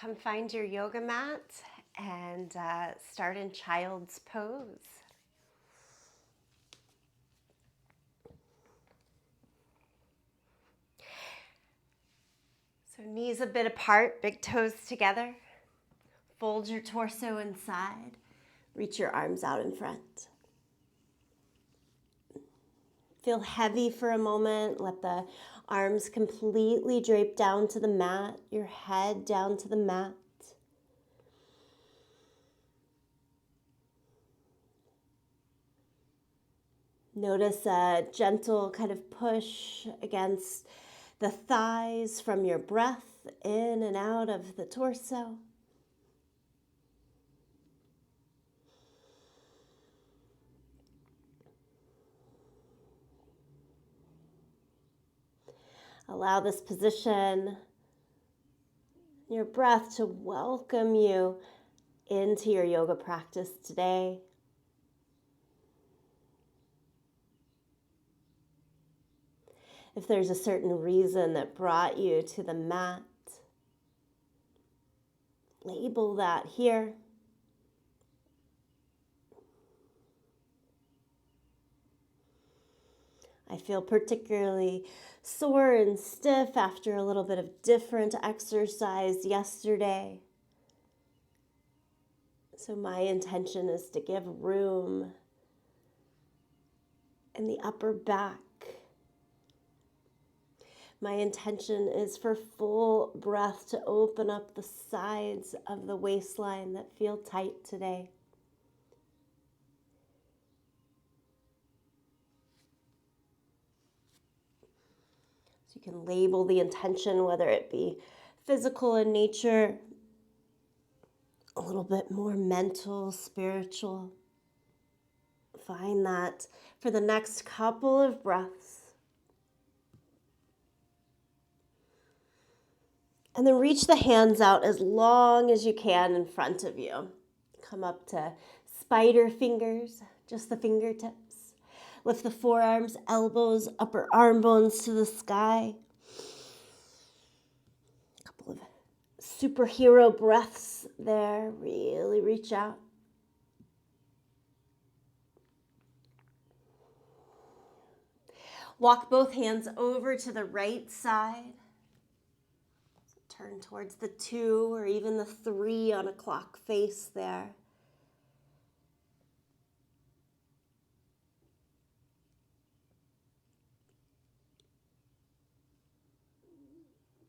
Come find your yoga mat and start in child's pose. So knees a bit apart, big toes together. Fold your torso inside. Reach your arms out in front. Feel heavy for a moment. Let the arms completely drape down to the mat, your head down to the mat. Notice a gentle kind of push against the thighs from your breath in and out of the torso. Allow this position, your breath, to welcome you into your yoga practice today. If there's a certain reason that brought you to the mat, label that here. I feel particularly sore and stiff after a little bit of different exercise yesterday. So my intention is to give room in the upper back. My intention is for full breath to open up the sides of the waistline that feel tight today. So you can label the intention, whether it be physical in nature, a little bit more mental, spiritual. Find that for the next couple of breaths. And then reach the hands out as long as you can in front of you. Come up to spider fingers, just the fingertips. Lift the forearms, elbows, upper arm bones to the sky. A couple of superhero breaths there. Really reach out. Walk both hands over to the right side. Turn towards the 2 or even the 3 on a clock face there.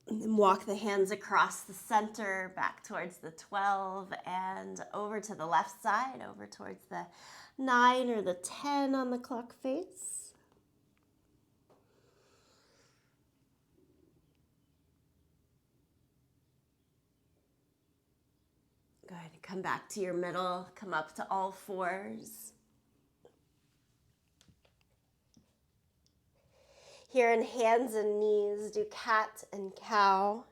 And then walk the hands across the center, back towards the 12, and over to the left side, over towards the 9 or the 10 on the clock face. Go ahead and come back to your middle, come up to all fours. Here in hands and knees, do cat and cow.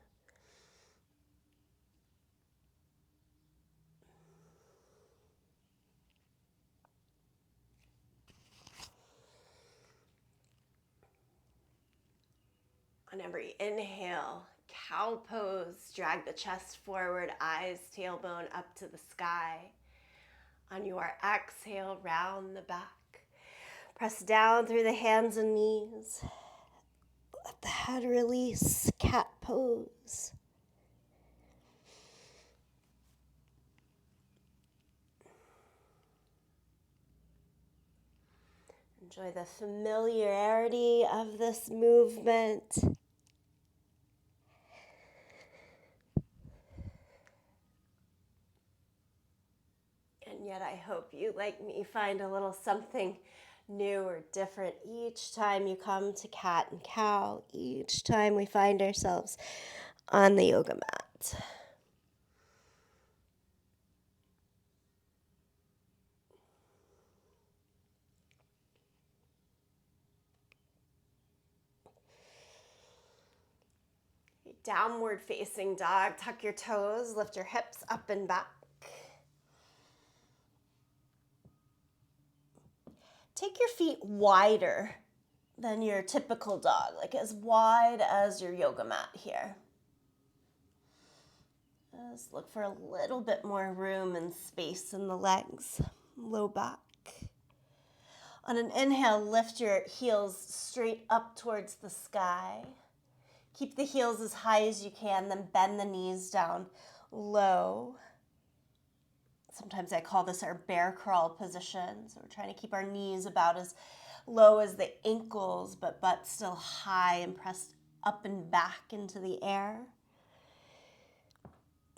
On every inhale, cow pose, drag the chest forward, eyes, tailbone up to the sky. On your exhale, round the back. Press down through the hands and knees. Let the head release, cat pose. Enjoy the familiarity of this movement. And yet I hope you, like me, find a little something new or different each time you come to cat and cow, each time we find ourselves on the yoga mat. Downward facing dog, tuck your toes, lift your hips up and back. Take your feet wider than your typical dog, like as wide as your yoga mat here. Just look for a little bit more room and space in the legs, low back. On an inhale, lift your heels straight up towards the sky. Keep the heels as high as you can, then bend the knees down low. Sometimes I call this our bear crawl position. So we're trying to keep our knees about as low as the ankles, but butt still high and pressed up and back into the air.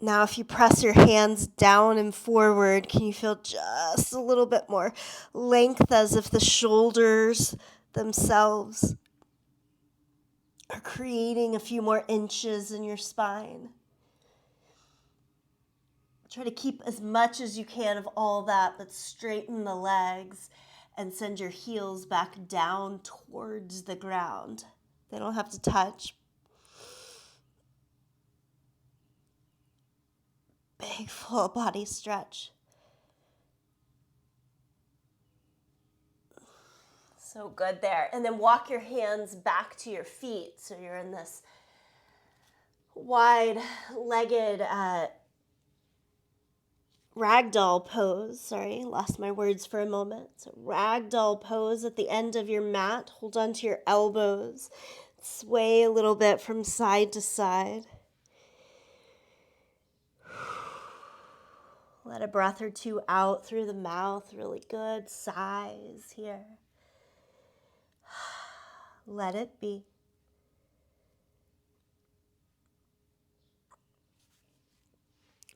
Now, if you press your hands down and forward, can you feel just a little bit more length, as if the shoulders themselves are creating a few more inches in your spine? Try to keep as much as you can of all that, but straighten the legs and send your heels back down towards the ground. They don't have to touch. Big full body stretch. So good there. And then walk your hands back to your feet. So you're in this wide-legged ragdoll pose. Sorry, lost my words for a moment. So ragdoll pose at the end of your mat. Hold on to your elbows. Sway a little bit from side to side. Let a breath or two out through the mouth. Really good. Sighs here. Let it be.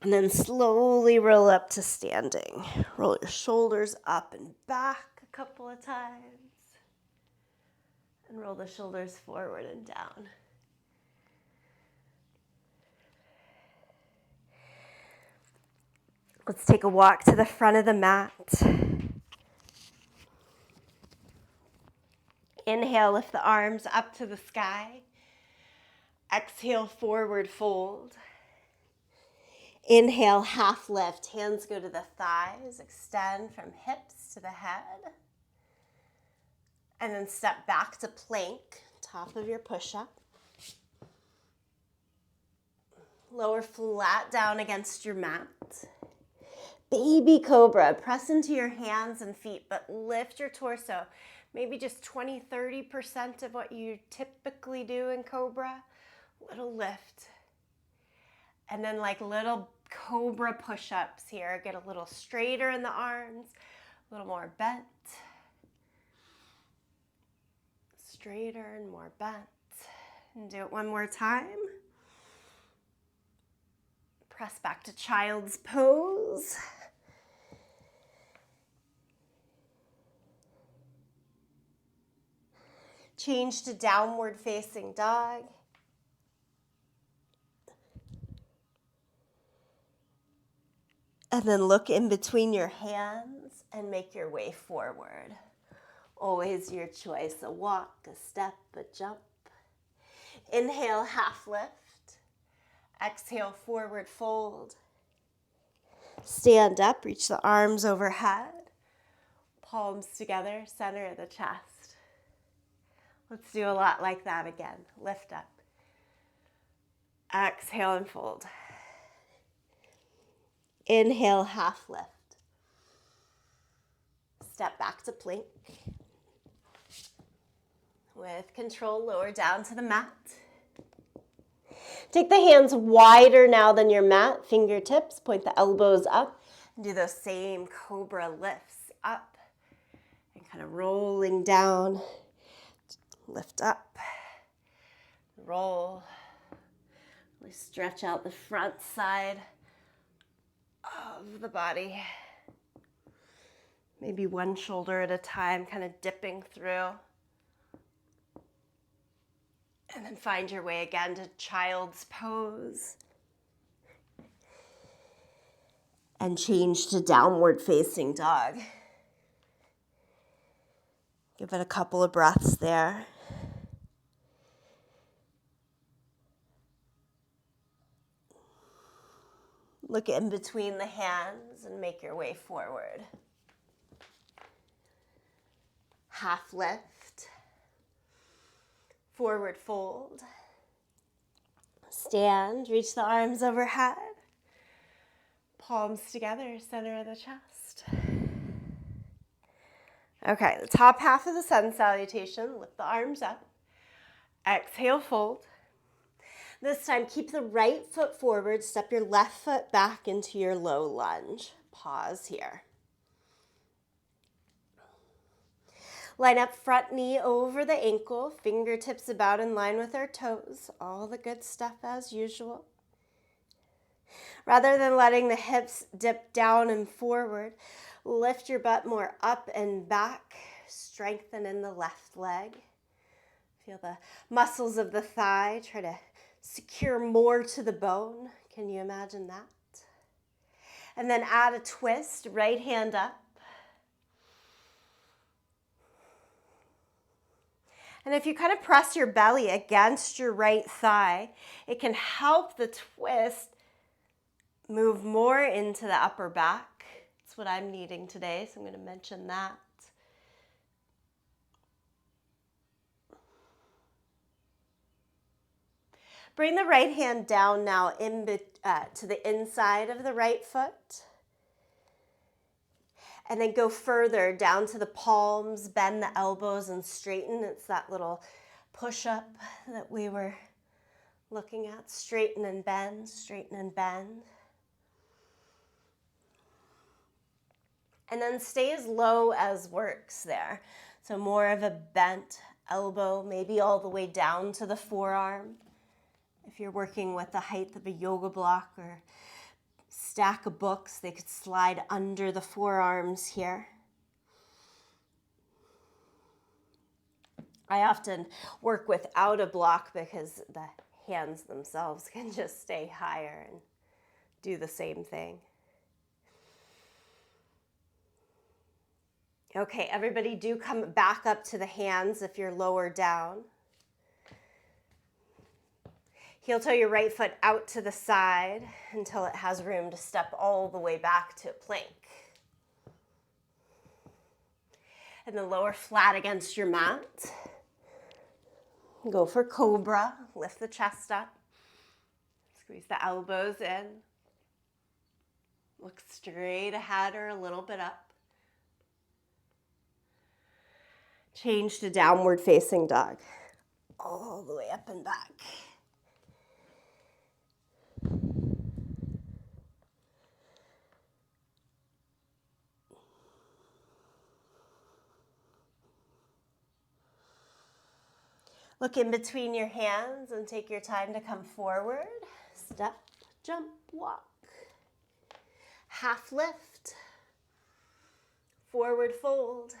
And then slowly roll up to standing. Roll your shoulders up and back a couple of times. And roll the shoulders forward and down. Let's take a walk to the front of the mat. Inhale, lift the arms up to the sky. Exhale, forward fold. Inhale, half lift. Hands go to the thighs. Extend from hips to the head. And then step back to plank, top of your push-up. Lower flat down against your mat. Baby cobra. Press into your hands and feet, but lift your torso. Maybe just 20-30% of what you typically do in cobra. Little lift. And then like little cobra push-ups here. Get a little straighter in the arms, a little more bent. Straighter and more bent. And do it one more time. Press back to child's pose. Change to downward facing dog. And then look in between your hands and make your way forward. Always your choice, a walk, a step, a jump. Inhale, half lift. Exhale, forward fold. Stand up, reach the arms overhead. Palms together, center of the chest. Let's do a lot like that again. Lift up. Exhale and fold. Inhale, half lift. Step back to plank. With control, lower down to the mat. Take the hands wider now than your mat. Fingertips, point the elbows up. And do those same cobra lifts up. And kind of rolling down. Lift up. Roll. Really stretch out the front side of the body. Maybe one shoulder at a time, kind of dipping through. And then find your way again to child's pose. And change to downward facing dog. Give it a couple of breaths there. Look in between the hands and make your way forward. Half lift. Forward fold. Stand, reach the arms overhead. Palms together, center of the chest. Okay, the top half of the sun salutation, lift the arms up. Exhale, fold. This time, keep the right foot forward, step your left foot back into your low lunge. Pause here. Line up front knee over the ankle, fingertips about in line with our toes. All the good stuff as usual. Rather than letting the hips dip down and forward, lift your butt more up and back. Strengthen in the left leg. Feel the muscles of the thigh. Try to secure more to the bone. Can you imagine that? And then add a twist, right hand up. And if you kind of press your belly against your right thigh, it can help the twist move more into the upper back. That's what I'm needing today, so I'm going to mention that. Bring the right hand down now to the inside of the right foot. And then go further down to the palms, bend the elbows and straighten. It's that little push-up that we were looking at. Straighten and bend, straighten and bend. And then stay as low as works there. So more of a bent elbow, maybe all the way down to the forearm. If you're working with the height of a yoga block or stack of books, they could slide under the forearms here. I often work without a block because the hands themselves can just stay higher and do the same thing. Okay, everybody do come back up to the hands if you're lower down. Heel toe your right foot out to the side until it has room to step all the way back to a plank. And then lower flat against your mat. Go for cobra. Lift the chest up. Squeeze the elbows in. Look straight ahead or a little bit up. Change to downward facing dog. All the way up and back. Look in between your hands and take your time to come forward. Step, jump, walk. Half lift. Forward fold.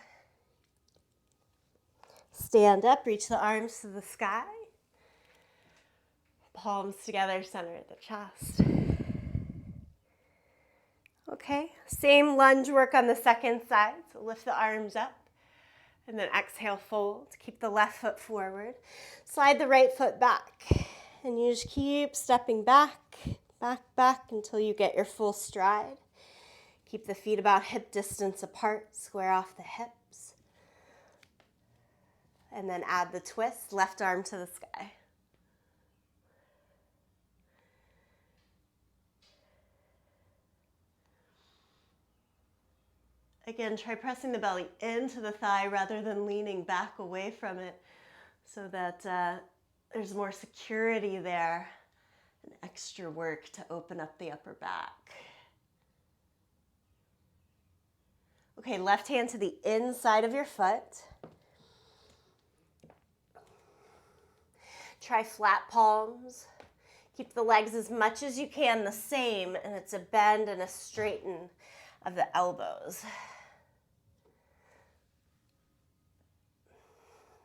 Stand up, reach the arms to the sky. Palms together, center of the chest. Okay, same lunge work on the second side. So lift the arms up. And then exhale, fold. Keep the left foot forward. Slide the right foot back. And you just keep stepping back, back, back until you get your full stride. Keep the feet about hip distance apart. Square off the hips. And then add the twist, left arm to the sky. Again, try pressing the belly into the thigh rather than leaning back away from it so that there's more security there and extra work to open up the upper back. Okay, left hand to the inside of your foot. Try flat palms. Keep the legs as much as you can the same, and it's a bend and a straighten of the elbows.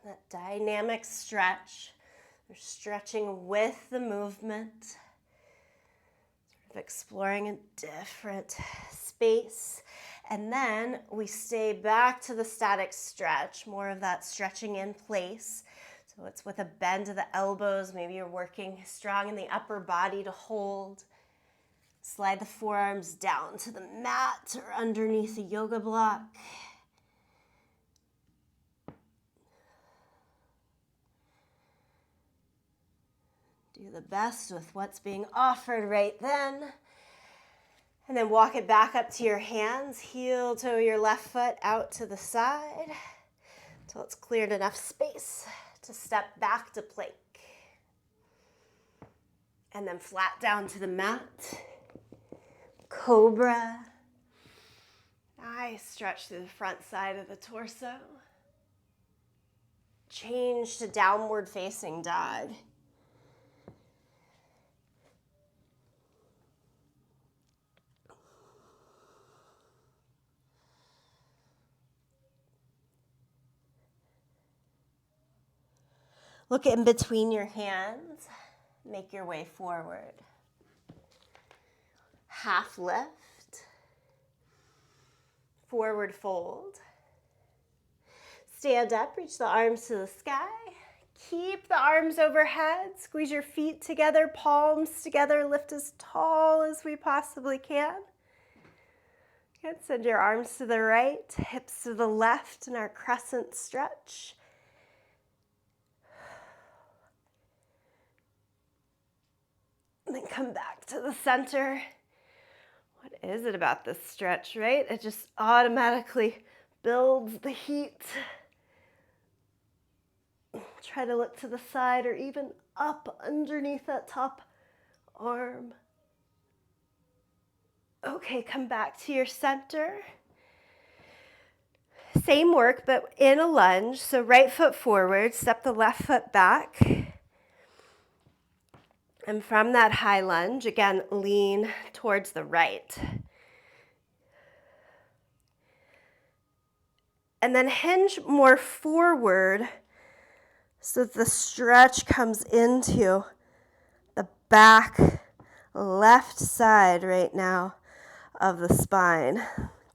That dynamic stretch. You're stretching with the movement. Sort of exploring a different space. And then we stay back to the static stretch, more of that stretching in place. So it's with a bend of the elbows. Maybe you're working strong in the upper body to hold. Slide the forearms down to the mat or underneath the yoga block. Do the best with what's being offered right then. And then walk it back up to your hands. Heel toe your left foot out to the side until it's cleared enough space to step back to plank. And then flat down to the mat. Cobra. Nice stretch through the front side of the torso. Change to downward facing dog. Look in between your hands. Make your way forward. Half lift. Forward fold. Stand up, reach the arms to the sky. Keep the arms overhead. Squeeze your feet together, palms together. Lift as tall as we possibly can. Good. Send your arms to the right, hips to the left in our crescent stretch. And then come back to the center. What is it about this stretch, right? It just automatically builds the heat. Try to look to the side or even up underneath that top arm. Okay, come back to your center. Same work, but in a lunge. So right foot forward, step the left foot back. And from that high lunge, again, lean towards the right. And then hinge more forward so that the stretch comes into the back left side right now of the spine.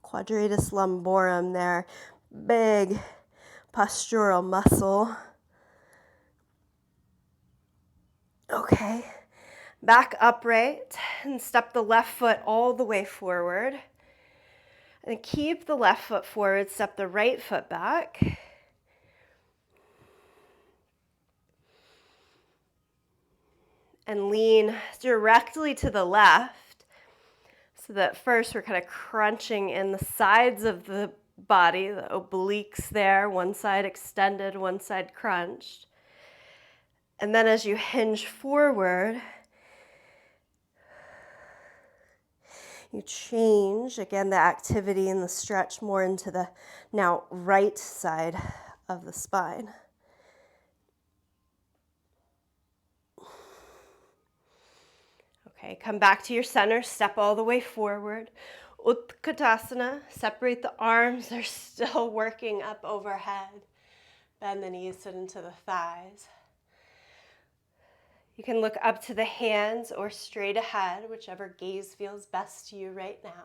Quadratus lumborum there, big postural muscle. Okay, back upright and step the left foot all the way forward. And keep the left foot forward, step the right foot back. And lean directly to the left so that first we're kind of crunching in the sides of the body, the obliques there, one side extended, one side crunched. And then as you hinge forward, you change, again, the activity and the stretch more into the now right side of the spine. Okay, come back to your center, step all the way forward. Utkatasana, separate the arms, they're still working up overhead. Bend the knees, sit into the thighs. You can look up to the hands or straight ahead, whichever gaze feels best to you right now.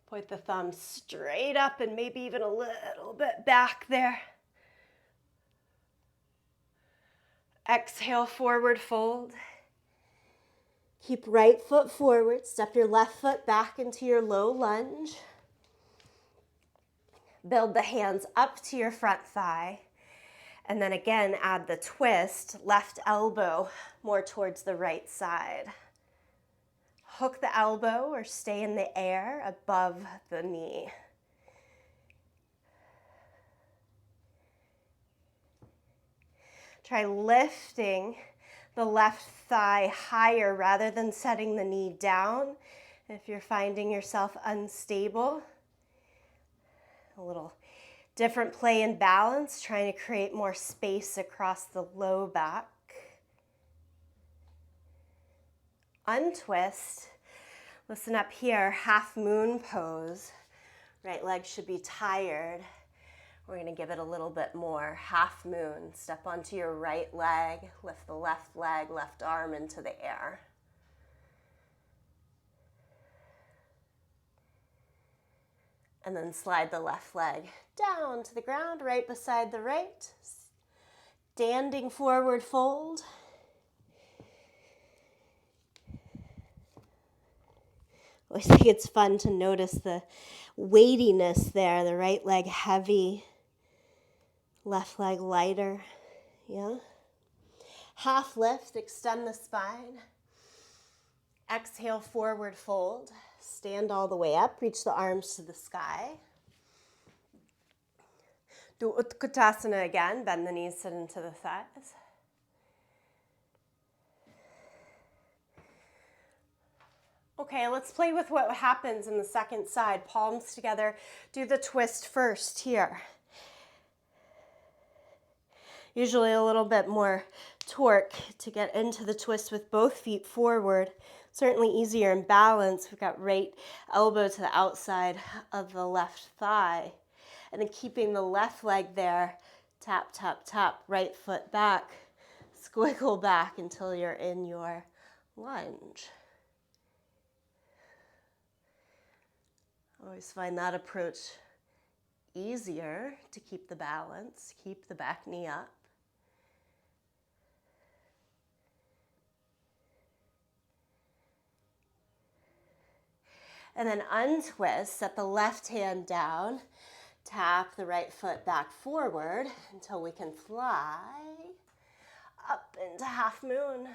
Point the thumb straight up and maybe even a little bit back there. Exhale, forward fold. Keep right foot forward. Step your left foot back into your low lunge. Build the hands up to your front thigh. And then again, add the twist, left elbow more towards the right side. Hook the elbow or stay in the air above the knee. Try lifting the left thigh higher rather than setting the knee down. If you're finding yourself unstable, a little different play and balance, trying to create more space across the low back. Untwist. Listen up here, half moon pose. Right leg should be tired. We're going to give it a little bit more. Half moon. Step onto your right leg, lift the left leg, left arm into the air. And then slide the left leg down to the ground, right beside the right. Standing forward fold. I think it's fun to notice the weightiness there. The right leg heavy, left leg lighter. Yeah. Half lift, extend the spine. exhale, forward fold. Stand all the way up, reach the arms to the sky. Do Utkatasana again, bend the knees, sit into the thighs. Okay, let's play with what happens in the second side. Palms together, do the twist first here. Usually a little bit more torque to get into the twist with both feet forward. Certainly easier in balance. We've got right elbow to the outside of the left thigh. And then keeping the left leg there, tap, tap, tap, right foot back, squiggle back until you're in your lunge. I always find that approach easier to keep the balance, keep the back knee up. And then untwist, set the left hand down, tap the right foot back forward until we can fly up into half moon.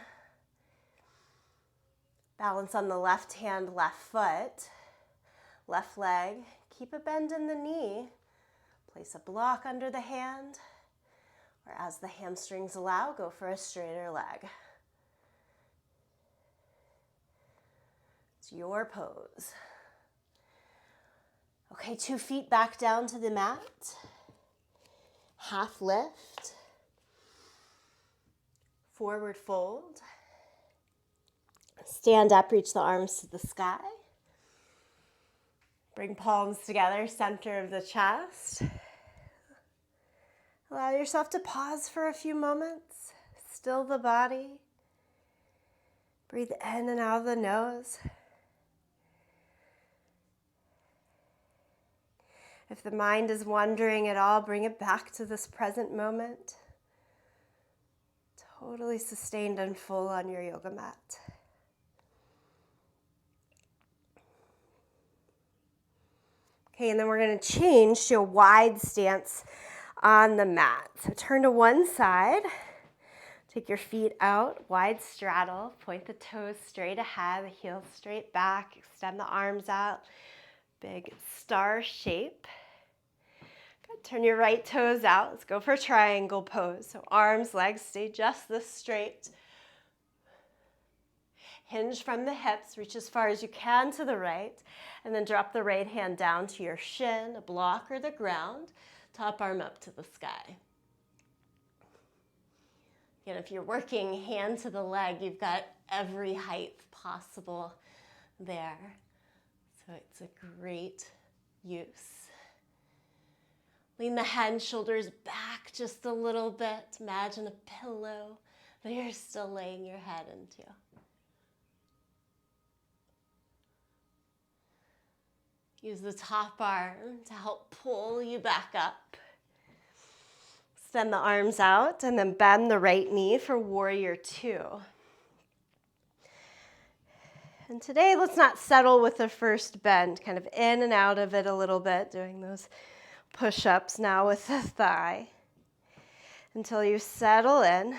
Balance on the left hand, left foot, left leg. Keep a bend in the knee. Place a block under the hand, or as the hamstrings allow, go for a straighter leg. It's your pose. Okay, 2 feet back down to the mat. Half lift. Forward fold. Stand up, reach the arms to the sky. Bring palms together, center of the chest. Allow yourself to pause for a few moments. Still the body. Breathe in and out of the nose. If the mind is wandering at all, bring it back to this present moment. Totally sustained and full on your yoga mat. Okay, and then we're going to change to a wide stance on the mat. So turn to one side. Take your feet out, wide straddle. Point the toes straight ahead, the heels straight back. Extend the arms out. Big star shape. Good. Turn your right toes out. Let's go for triangle pose. So arms, legs stay just this straight. Hinge from the hips. Reach as far as you can to the right. And then drop the right hand down to your shin, a block or the ground. Top arm up to the sky. Again, if you're working hand to the leg, you've got every height possible there. So it's a great use. Lean the head and shoulders back just a little bit. Imagine a pillow that you're still laying your head into. Use the top arm to help pull you back up. Extend the arms out and then bend the right knee for warrior two. And today, let's not settle with the first bend, kind of in and out of it a little bit, doing those push-ups now with the thigh until you settle in.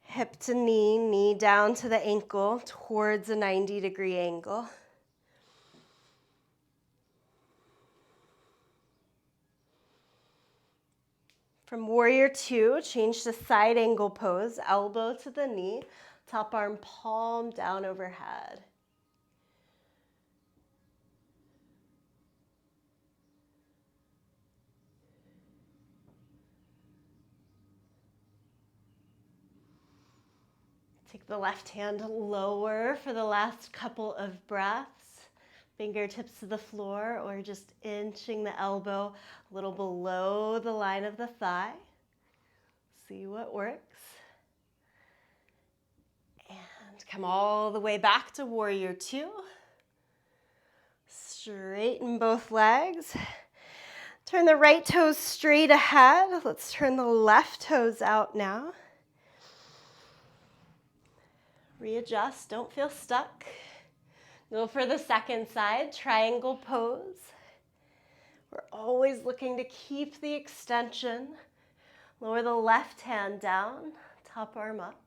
Hip to knee, knee down to the ankle towards a 90-degree angle. From warrior two, change to side angle pose, elbow to the knee, top arm palm down overhead. Take the left hand lower for the last couple of breaths. Fingertips to the floor or just inching the elbow a little below the line of the thigh. See what works. And come all the way back to warrior two. Straighten both legs. Turn the right toes straight ahead. Let's turn the left toes out now. Readjust, don't feel stuck. Go for the second side, triangle pose. We're always looking to keep the extension. Lower the left hand down, top arm up.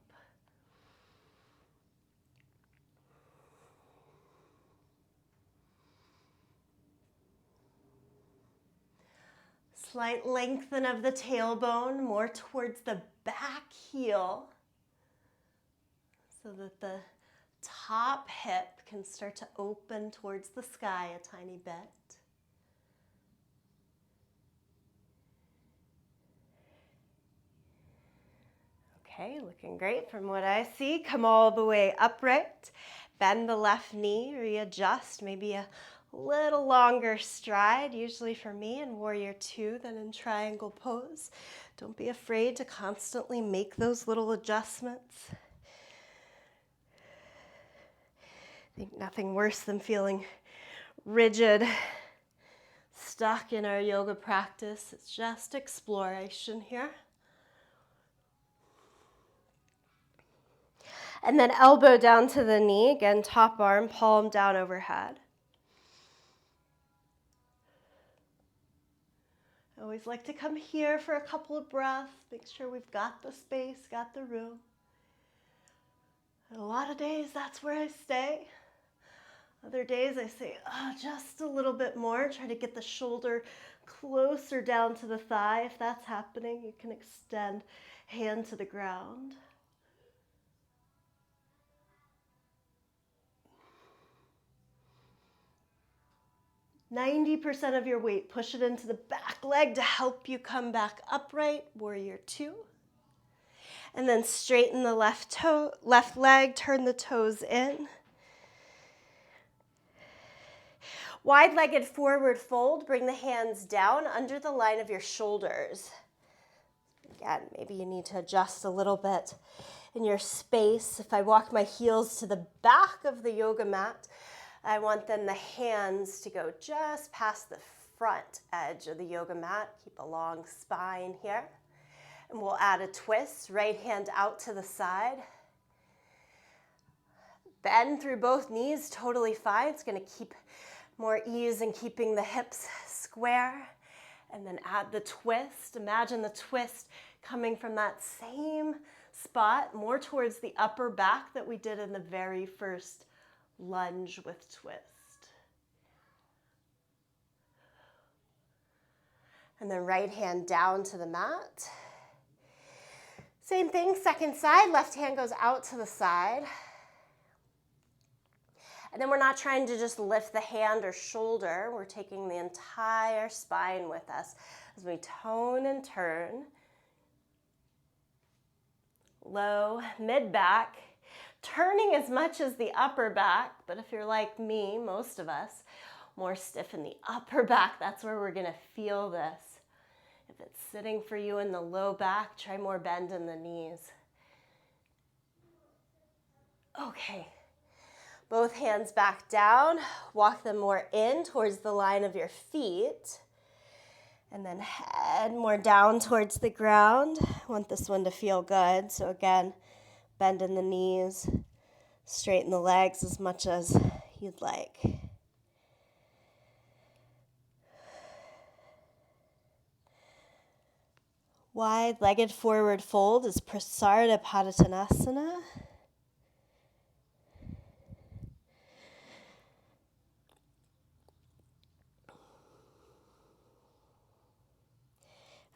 Slight lengthen of the tailbone, more towards the back heel, so that the top hip can start to open towards the sky a tiny bit. Okay, looking great from what I see. Come all the way upright. Bend the left knee, readjust, maybe a little longer stride, usually for me in Warrior Two than in Triangle Pose. Don't be afraid to constantly make those little adjustments. I think nothing worse than feeling rigid, stuck in our yoga practice. It's just exploration here. And then elbow down to the knee. Again, top arm, palm down overhead. I always like to come here for a couple of breaths. Make sure we've got the space, got the room. And a lot of days, that's where I stay. Other days, I say, oh, just a little bit more. Try to get the shoulder closer down to the thigh. If that's happening, you can extend hand to the ground. 90% of your weight, push it into the back leg to help you come back upright, Warrior Two. And then straighten the left leg, turn the toes in. Wide-legged forward fold, bring the hands down under the line of your shoulders. Again, maybe you need to adjust a little bit in your space. If I walk my heels to the back of the yoga mat, I want then the hands to go just past the front edge of the yoga mat. Keep a long spine here. And we'll add a twist, right hand out to the side. Bend through both knees, totally fine. It's going to keep more ease in keeping the hips square. And then add the twist. Imagine the twist coming from that same spot, more towards the upper back that we did in the very first lunge with twist. And then right hand down to the mat. Same thing, second side, left hand goes out to the side. And then we're not trying to just lift the hand or shoulder. We're taking the entire spine with us as we tone and turn. Low, mid-back. Turning as much as the upper back, but if you're like me, most of us, more stiff in the upper back, that's where we're gonna feel this. If it's sitting for you in the low back, try more bend in the knees. Okay, both hands back down, walk them more in towards the line of your feet, and then head more down towards the ground. I want this one to feel good, so again, bend in the knees, straighten the legs as much as you'd like. Wide-legged forward fold is Prasarita Padottanasana.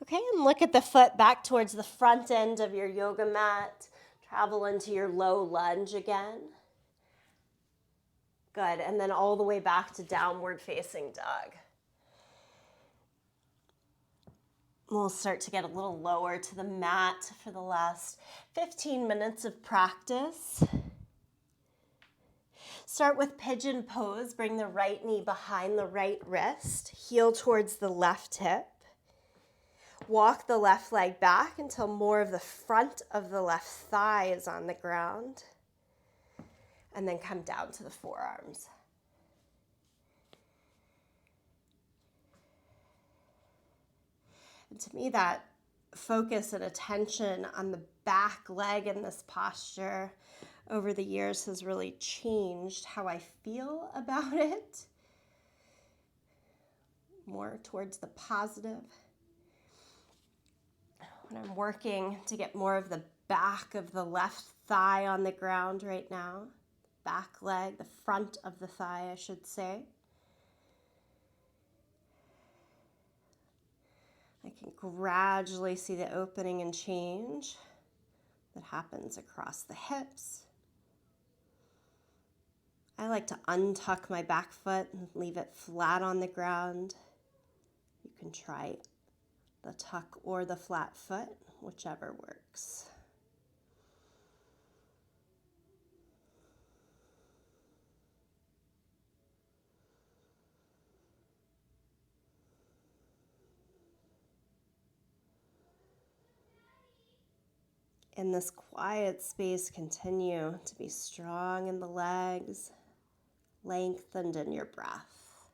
Okay, and look at the foot back towards the front end of your yoga mat. Travel into your low lunge again. Good, and then all the way back to downward facing dog. We'll start to get a little lower to the mat for the last 15 minutes of practice. Start with pigeon pose. Bring the right knee behind the right wrist, heel towards the left hip. Walk the left leg back until more of the front of the left thigh is on the ground. And then come down to the forearms. And to me, that focus and attention on the back leg in this posture over the years has really changed how I feel about it. More towards the positive. When I'm working to get more of the back of the left thigh on the ground right now, back leg, the front of the thigh, I should say. I can gradually see the opening and change that happens across the hips. I like to untuck my back foot and leave it flat on the ground. You can try the tuck or the flat foot, whichever works. In this quiet space, continue to be strong in the legs, lengthened in your breath.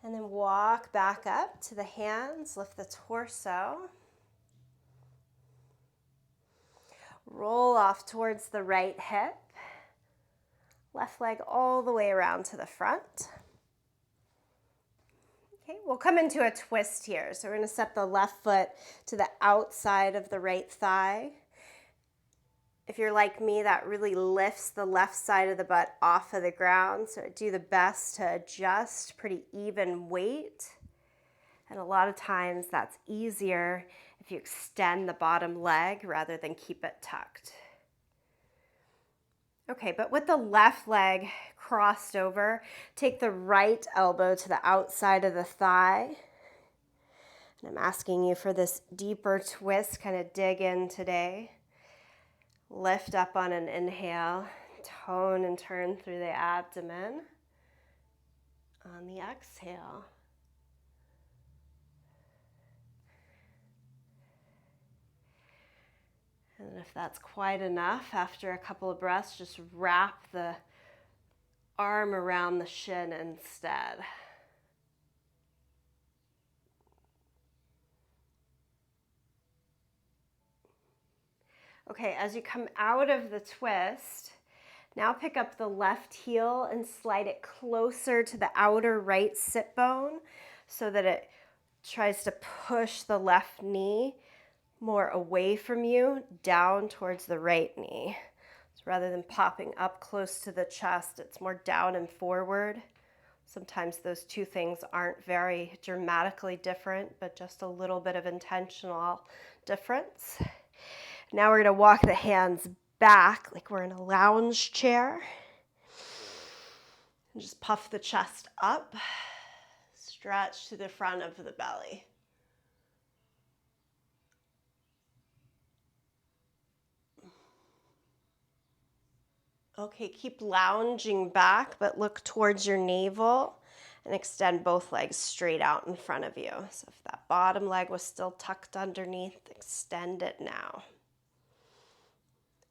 And then walk back up to the hands, lift the torso. Roll off towards the right hip. Left leg all the way around to the front. Okay, we'll come into a twist here. So we're going to step the left foot to the outside of the right thigh. If you're like me, that really lifts the left side of the butt off of the ground. So do the best to adjust pretty even weight. And a lot of times that's easier if you extend the bottom leg rather than keep it tucked. Okay, but with the left leg crossed over, take the right elbow to the outside of the thigh. And I'm asking you for this deeper twist, kind of dig in today. Lift up on an inhale, tone and turn through the abdomen. On the exhale. And if that's quite enough, after a couple of breaths, just wrap the arm around the shin instead. Okay, as you come out of the twist, now pick up the left heel and slide it closer to the outer right sit bone so that it tries to push the left knee more away from you, down towards the right knee. So rather than popping up close to the chest, it's more down and forward. Sometimes those two things aren't very dramatically different, but just a little bit of intentional difference. Now we're going to walk the hands back like we're in a lounge chair. And just puff the chest up, stretch to the front of the belly. Okay, keep lounging back, but look towards your navel and extend both legs straight out in front of you. So if that bottom leg was still tucked underneath, extend it now.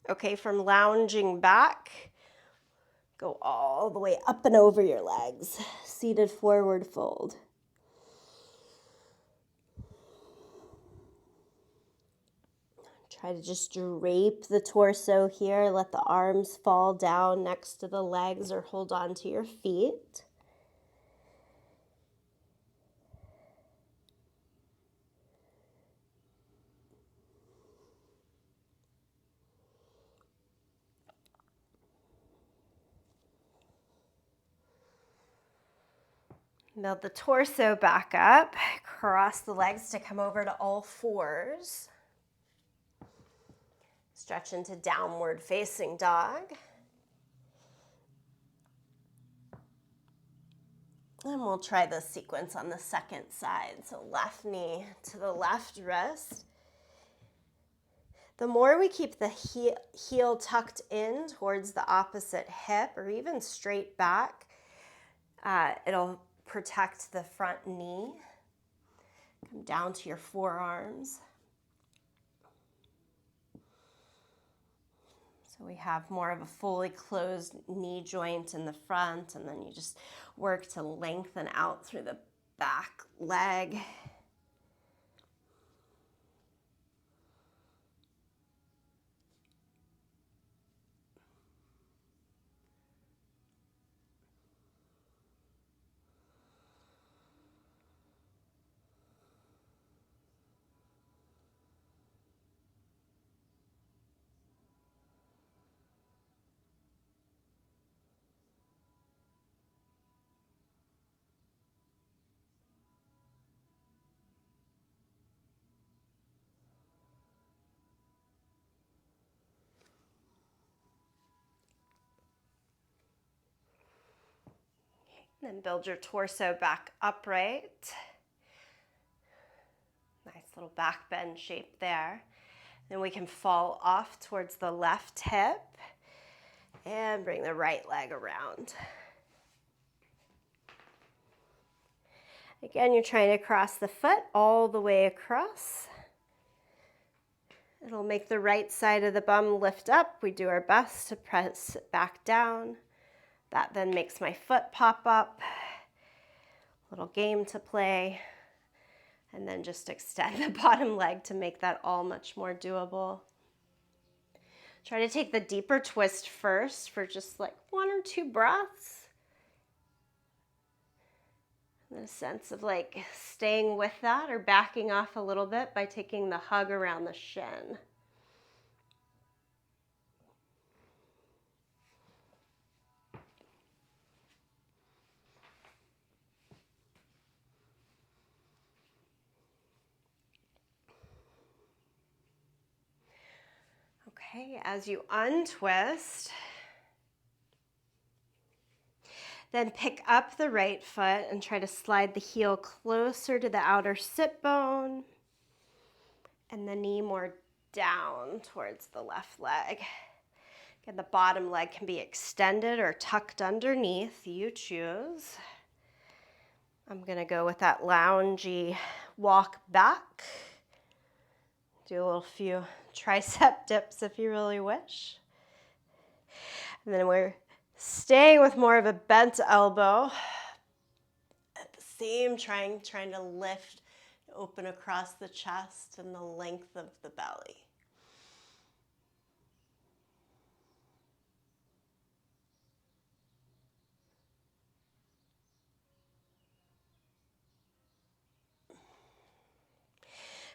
Okay, from lounging back, go all the way up and over your legs. Seated forward fold. Try to just drape the torso here. Let the arms fall down next to the legs or hold on to your feet. Build the torso back up. Cross the legs to come over to all fours. Stretch into downward facing dog. And we'll try this sequence on the second side. So left knee to the left wrist. The more we keep the heel tucked in towards the opposite hip or even straight back, it'll protect the front knee. Come down to your forearms. So we have more of a fully closed knee joint in the front, and then you just work to lengthen out through the back leg. Then build your torso back upright. Nice little back bend shape there. Then we can fall off towards the left hip and bring the right leg around. Again, you're trying to cross the foot all the way across. It'll make the right side of the bum lift up. We do our best to press it back down. That then makes my foot pop up. Little game to play. And then just extend the bottom leg to make that all much more doable. Try to take the deeper twist first for just like 1 or 2 breaths. In a sense of like staying with that or backing off a little bit by taking the hug around the shin. Okay, as you untwist, then pick up the right foot and try to slide the heel closer to the outer sit bone and the knee more down towards the left leg. Again, the bottom leg can be extended or tucked underneath, you choose. I'm gonna go with that loungy walk back. Do a little few tricep dips if you really wish. And then we're staying with more of a bent elbow. At the same trying to lift, open across the chest and the length of the belly.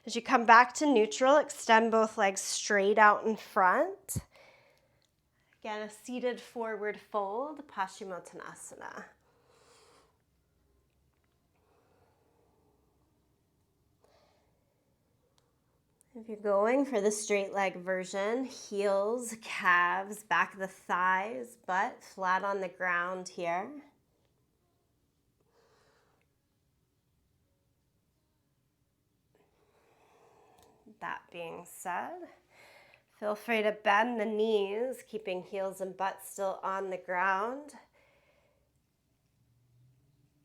As you come back to neutral, extend both legs straight out in front. Again, a seated forward fold, Paschimottanasana. If you're going for the straight leg version, heels, calves, back of the thighs, butt flat on the ground here. That being said, feel free to bend the knees, keeping heels and butt still on the ground.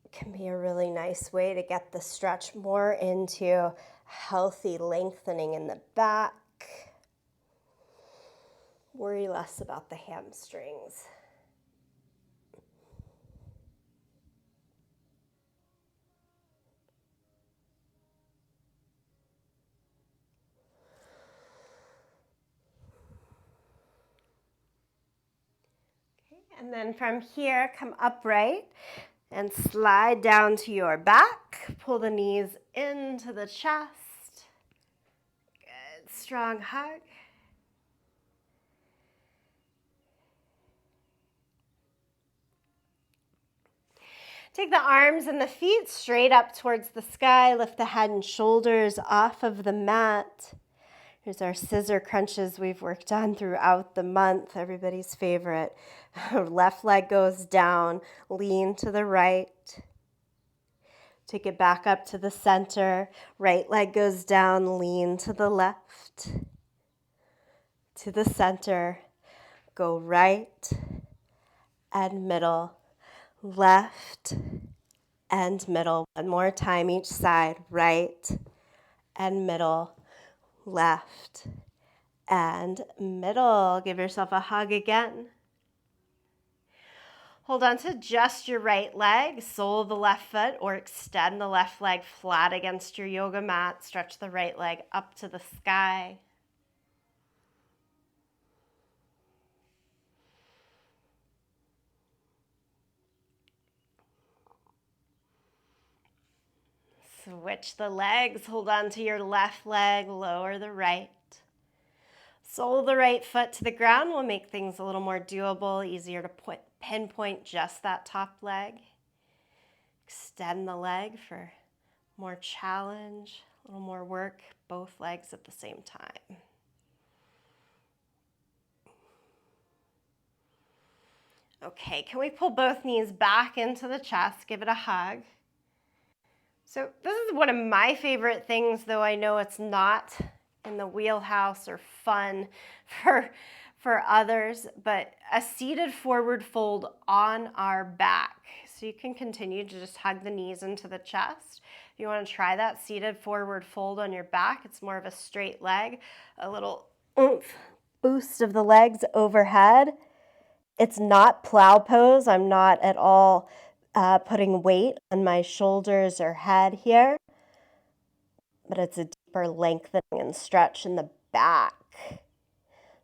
It can be a really nice way to get the stretch more into healthy lengthening in the back. Worry less about the hamstrings. And then from here, come upright and slide down to your back. Pull the knees into the chest. Good, strong hug. Take the arms and the feet straight up towards the sky. Lift the head and shoulders off of the mat. Here's our scissor crunches we've worked on throughout the month, everybody's favorite. Left leg goes down, lean to the right. Take it back up to the center. Right leg goes down, lean to the left. To the center. Go right and middle, left and middle. One more time each side, right and middle. Left and middle. Give yourself a hug again. Hold on to just your right leg, sole of the left foot, or extend the left leg flat against your yoga mat. Stretch the right leg up to the sky. Switch the legs. Hold on to your left leg, lower the right. Sole the right foot to the ground will make things a little more doable, easier to pinpoint just that top leg. Extend the leg for more challenge, a little more work, both legs at the same time. Okay, can we pull both knees back into the chest, give it a hug. So this is one of my favorite things, though I know it's not in the wheelhouse or fun for others, but a seated forward fold on our back. So you can continue to just hug the knees into the chest. If you want to try that seated forward fold on your back, it's more of a straight leg, a little oomph boost of the legs overhead. It's not plow pose. I'm not at all putting weight on my shoulders or head here, but it's a deeper lengthening and stretch in the back.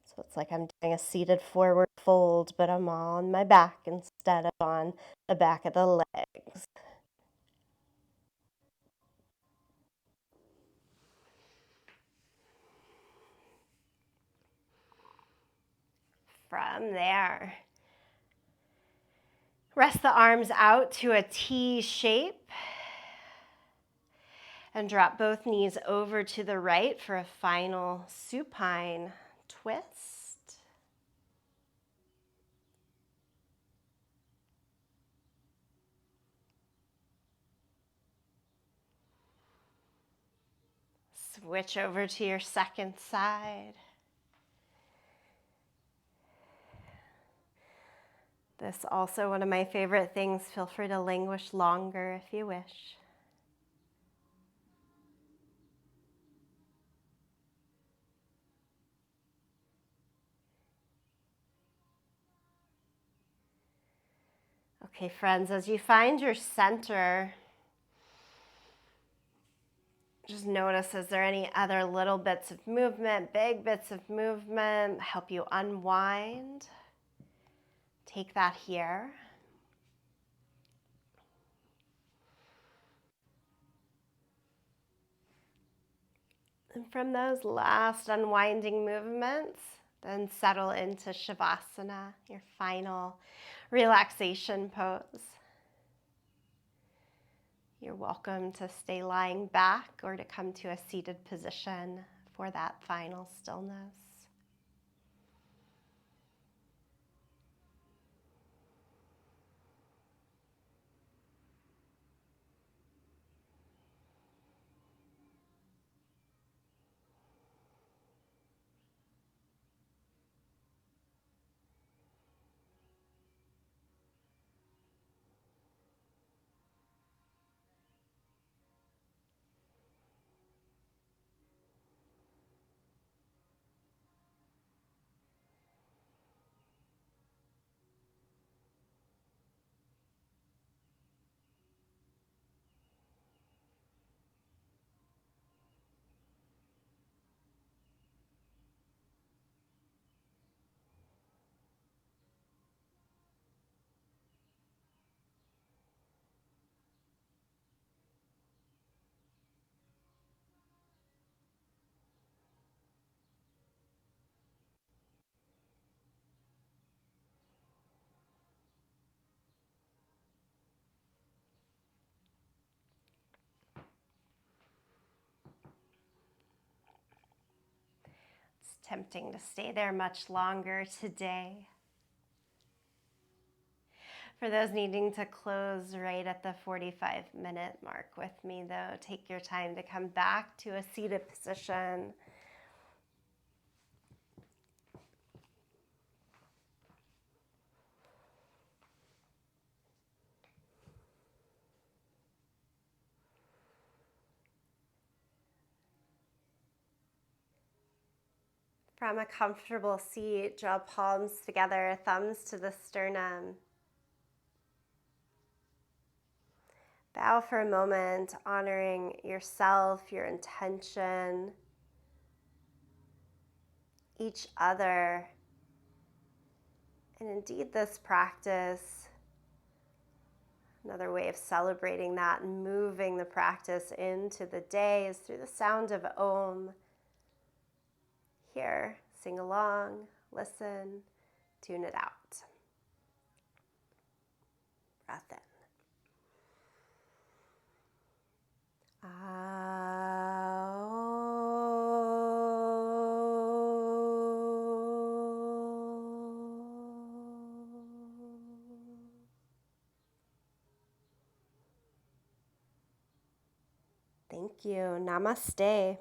So it's like I'm doing a seated forward fold, but I'm on my back instead of on the back of the legs. From there, rest the arms out to a T shape and drop both knees over to the right for a final supine twist. Switch over to your second side. This also one of my favorite things. Feel free to languish longer if you wish. Okay, friends, as you find your center, just notice, is there any other little bits of movement, big bits of movement, help you unwind? Take that here. And from those last unwinding movements, then settle into Shavasana, your final relaxation pose. You're welcome to stay lying back or to come to a seated position for that final stillness. It's tempting to stay there much longer today. For those needing to close right at the 45-minute mark with me, though, take your time to come back to a seated position. From a comfortable seat, draw palms together, thumbs to the sternum. Bow for a moment, honoring yourself, your intention, each other, and indeed this practice. Another way of celebrating that and moving the practice into the day is through the sound of Om. Here, sing along, listen, tune it out. Breath in. Thank you. Namaste.